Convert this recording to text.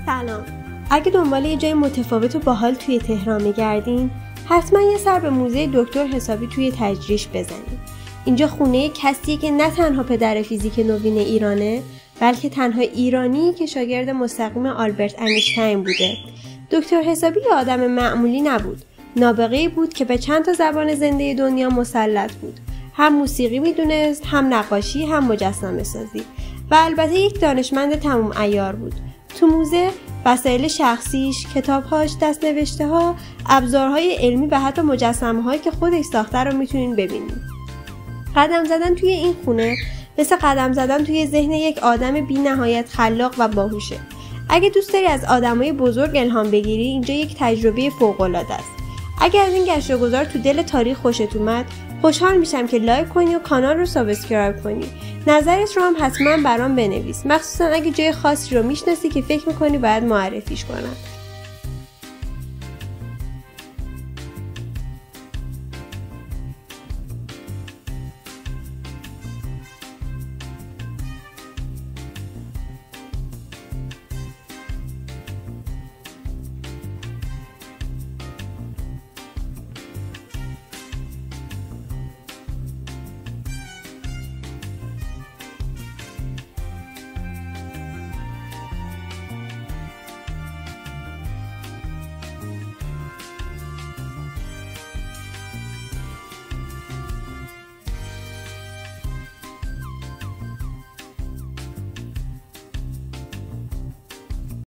سلام. اگه دنبال یه جای متفاوت و باحال توی تهران می‌گردین، حتما یه سر به موزه دکتر حسابی توی تجریش بزنید. اینجا خونه کسیه که نه تنها پدر فیزیک نوین ایرانه، بلکه تنها ایرانی که شاگرد مستقیم آلبرت انیشتین بوده. دکتر حسابی یه آدم معمولی نبود. نابغه‌ای بود که به چند تا زبان زنده دنیا مسلط بود. هم موسیقی میدونست، هم نقاشی، هم مجسمه سازی و البته یک دانشمند تمام عیار بود. تو موزه وسایل شخصیش، کتابهاش، دست‌نوشته‌ها، ابزارهای علمی و حتی مجسمه‌هایی که خودش ساخته رو میتونین ببینید. قدم زدن توی این خونه مثل قدم زدن توی ذهن یک آدم بی‌نهایت خلاق و باهوشه. اگه دوست داری از آدمای بزرگ الهام بگیری، اینجا یک تجربه فوق‌العاده است. اگه از این گشت و گذار تو دل تاریخ خوشت اومد، خوشحال میشم که لایک کنی و کانال رو سابسکرایب کنی. نظرت رو هم حتما برام بنویس، مخصوصا اگه جای خاصی رو میشناسی که فکر میکنی باید معرفیش کنم.